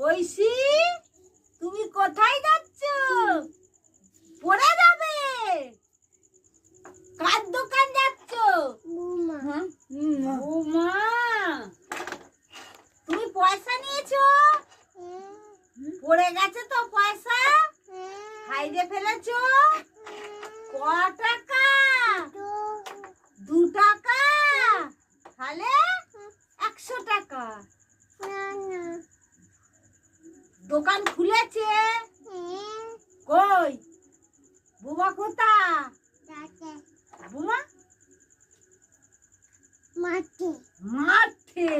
ঐশী, তুমি কোথায় যাচ্ছ? পড়ে যাবে। কার দোকান যাচ্ছ? বৌমা, তুমি পয়সা নিয়েছো? পড়ে গেছে তো পয়সা? হাইরে ফেলেছো? ক টাকা? 2 টাকা? তাহলে 100 টাকা। দোকান খুলেছে? কই বুমা? কোথা বুমা? মাঠে।